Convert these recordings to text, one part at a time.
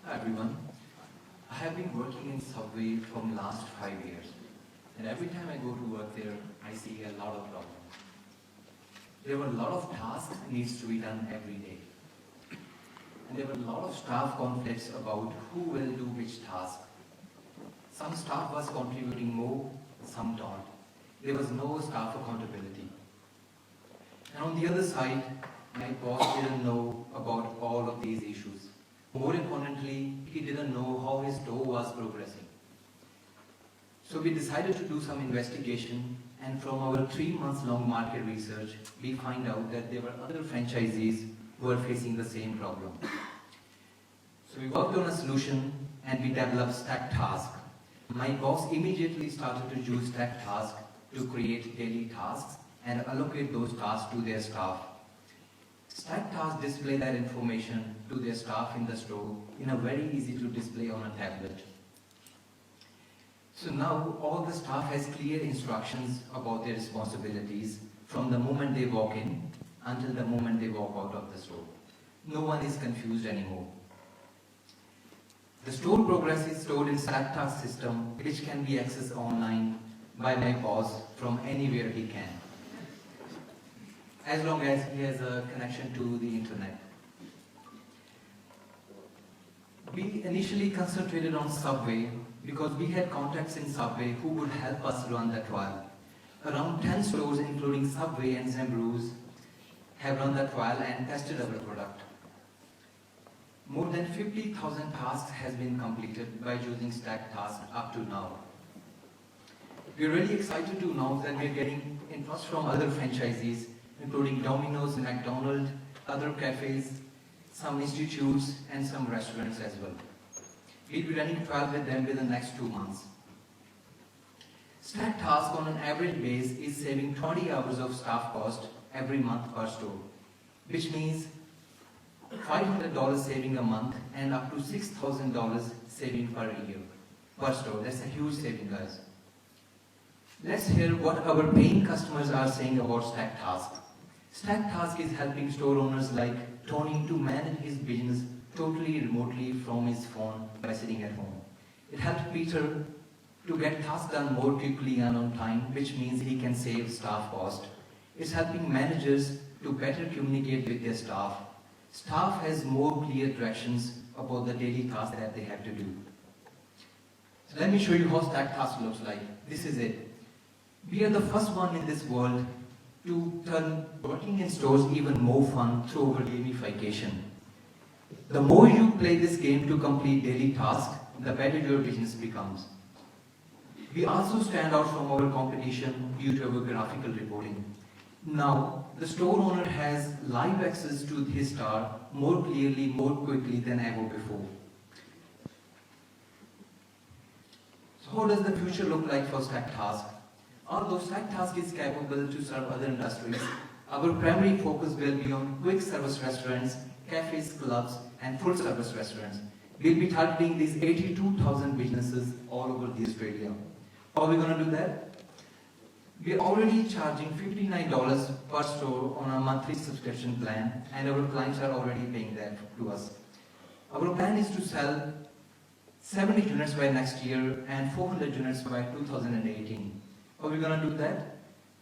Hi everyone. I have been working in Subway from last 5 years, and every time I go to work there, I see a lot of problems. There were a lot of tasks needs to be done every day. And there were a lot of staff conflicts about who will do which task. Some staff was contributing more, some don't. There was no staff accountability. And on the other side, my boss didn't know about all of these issues. More importantly, he didn't know how his store was progressing. So we decided to do some investigation, and from our 3 months long market research, we find out that there were other franchisees who were facing the same problem. So we worked on a solution and we developed StakTask. My boss immediately started to use StakTask to create daily tasks and allocate those tasks to their staff. StakTask display that information to their staff in the store in a very easy to display on a tablet. So now all the staff has clear instructions about their responsibilities from the moment they walk in until the moment they walk out of the store. No one is confused anymore. The store progress is stored in StakTask system, which can be accessed online by my boss from anywhere he can, as long as he has a connection to the internet. We initially concentrated on Subway because we had contacts in Subway who would help us run the trial. Around 10 stores, including Subway and Zambroos, have run the trial and tested our product. More than 50,000 tasks has been completed by using StakTask up to now. We're really excited to announce that we're getting interest from other franchisees, including Domino's, McDonald's, other cafes, some institutes, and some restaurants as well. We'll be running a trial with them within the next 2 months. StakTask on an average base is saving 20 hours of staff cost every month per store, which means $500 saving a month and up to $6,000 saving per year per store. That's a huge saving, guys. Let's hear what our paying customers are saying about StakTask. StakTask is helping store owners like Tony to manage his business totally remotely from his phone by sitting at home. It helps Peter to get tasks done more quickly and on time, which means he can save staff cost. It's helping managers to better communicate with their staff. Staff has more clear directions about the daily tasks that they have to do. So let me show you how StakTask looks like. This is it. We are the first one in this world to turn working in stores even more fun through our gamification. The more you play this game to complete daily tasks, the better your business becomes. We also stand out from our competition due to our graphical reporting. Now, the store owner has live access to his star more clearly, more quickly than ever before. So how does the future look like for StakTask? Although StakTask is capable to serve other industries, our primary focus will be on quick service restaurants, cafes, clubs, and full service restaurants. We'll be targeting these 82,000 businesses all over Australia. How are we going to do that? We're already charging $59 per store on a monthly subscription plan, and our clients are already paying that to us. Our plan is to sell 70 units by next year and 400 units by 2018. How are we going to do that?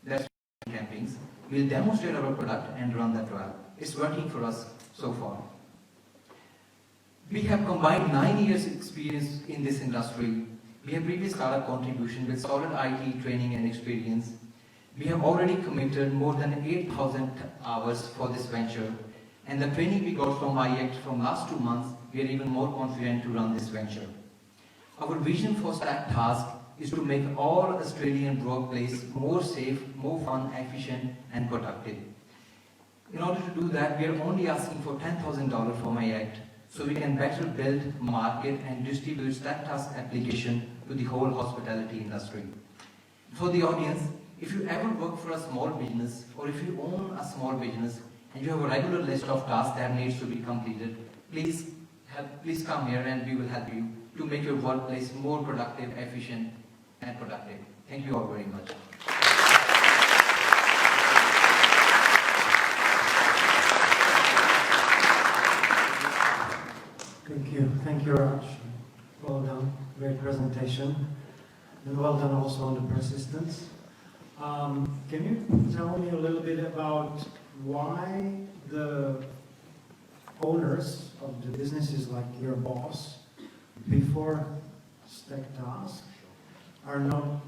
That's campaigns. We'll demonstrate our product and run the trial. It's working for us so far. We have combined 9 years experience in this industry. We have previous startup contribution with solid IT training and experience. We have already committed more than 8,000 hours for this venture. And the training we got from IACT from last 2 months, we are even more confident to run this venture. Our vision for StakTask is to make all Australian workplace more safe, more fun, efficient, and productive. In order to do that, we are only asking for $10,000 from IACT, so we can better build, market, and distribute StakTask application to the whole hospitality industry. For the audience, if you ever work for a small business, or if you own a small business, and you have a regular list of tasks that needs to be completed, please come here and we will help you to make your workplace more productive, efficient, and productive. Thank you all very much. Thank you, Raj. Well done, great presentation. And well done also on the persistence. Can you tell me a little bit about why the owners of the businesses like your boss, before StakTask,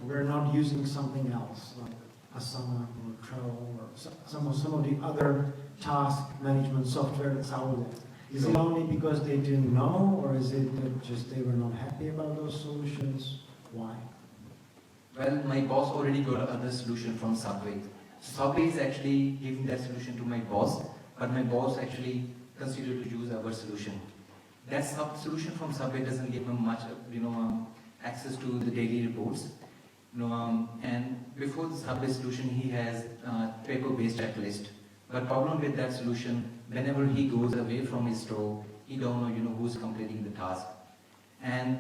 we're not using something else, like Asana or Trello or some of the other task management software that's out there? Is it only because they didn't know, or is it that just they were not happy about those solutions? Why? Well, my boss already got another solution from Subway. Subway is actually giving that solution to my boss, but my boss actually considered to use our solution. That solution from Subway doesn't give him much, access to the daily reports. And before the Subway solution, he has paper-based checklist. But problem with that solution, whenever he goes away from his store, he don't know, who's completing the task. And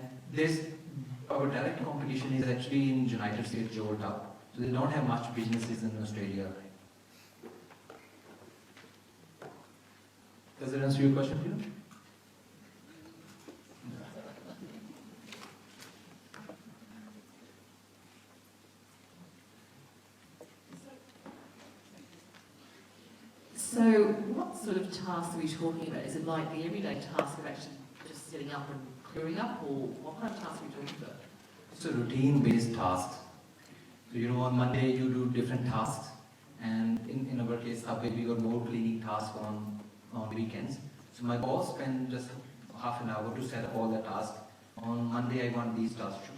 our direct competition is actually in United States, Georgia. So they don't have much businesses in Australia. Does that answer your question, Peter? So what sort of tasks are we talking about? Is it like the everyday task of actually just setting up and clearing up, or what kind of tasks are we talking about? It's a routine-based task. So, on Monday you do different tasks, and in our case, we got more cleaning tasks on weekends. So my boss spent just half an hour to set up all the tasks. On Monday I want these tasks,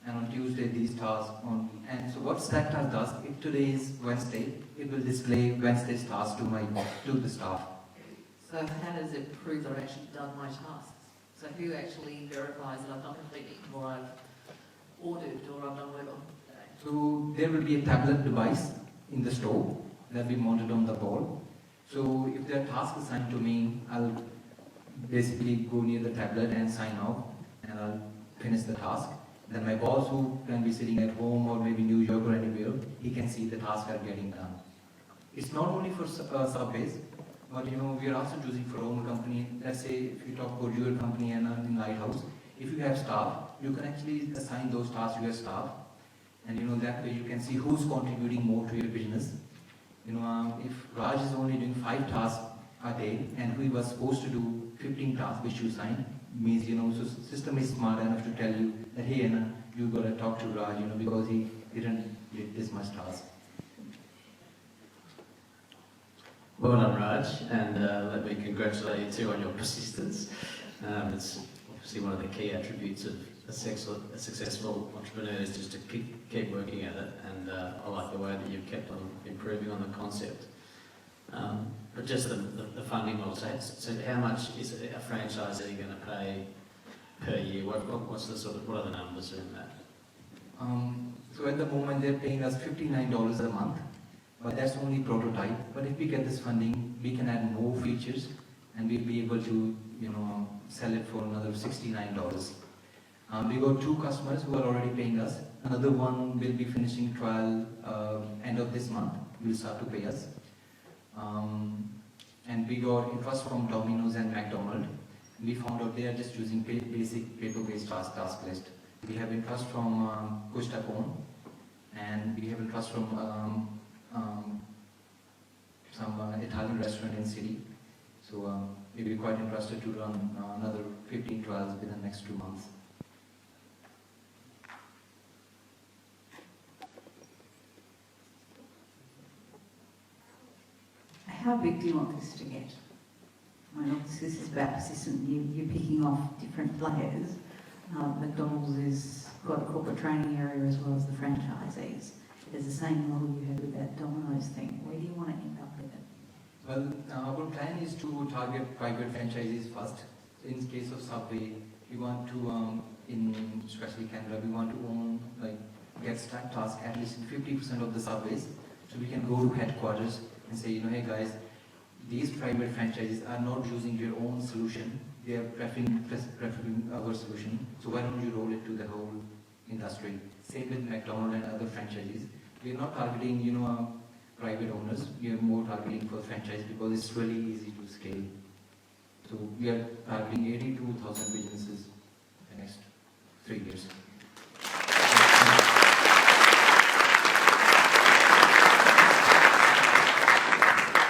and on Tuesday these tasks. And so what StakTask does, if today is Wednesday, it will display Wednesday's task to the staff. So how does it prove that I've actually done my tasks? So who actually verifies that I've done completely, or I've ordered, or I've done whatever? So there will be a tablet device in the store that will be mounted on the wall. So if there are tasks assigned to me, I'll basically go near the tablet and sign off, and I'll finish the task. Then my boss, who can be sitting at home or maybe New York or anywhere, he can see the tasks are getting done. It's not only for Subways, but we are also choosing for our own company. Let's say if you talk about your company and in Lighthouse, if you have staff, you can actually assign those tasks to your staff, and that way you can see who's contributing more to your business. If Raj is only doing 5 tasks a day and we were supposed to do 15 tasks which you signed, means so system is smart enough to tell you that hey Anna, you gotta talk to Raj, because he didn't get this much task. Well done, Raj, and let me congratulate you too on your persistence. It's obviously one of the key attributes of a successful entrepreneur is just to keep working at it, and I like the way that you've kept on improving on the concept. But just the funding model, so how much is a franchisee going to pay per year? What's what are the numbers in that? So at the moment they're paying us $59 a month, but that's only prototype. But if we get this funding, we can add more features, and we'll be able to sell it for another $69. We got 2 customers who are already paying us. Another one will be finishing trial end of this month. Will start to pay us. And we got interest from Domino's and McDonald's. We found out they are just using basic paper-based task list. We have interest from StakOne, and we have interest from some Italian restaurant in city. So we'll be quite interested to run another 15 trials within the next 2 months. How big do you want this to get? Obviously this is about persistent. You're picking off different players. McDonald's has got a corporate training area as well as the franchisees. There's the same model you had with that Domino's thing. Where do you want to end up with it? Well, our plan is to target private franchisees first. In case of Subway, we want to, especially Canada, we want to get StakTask at least in 50% of the Subways, so we can go to headquarters and say, hey guys, these private franchises are not using your own solution, they are preferring our solution, so why don't you roll it to the whole industry? Same with McDonald's and other franchises. We are not targeting, private owners, we are more targeting for franchise because it's really easy to scale. So we are targeting 82,000 businesses in the next 3 years.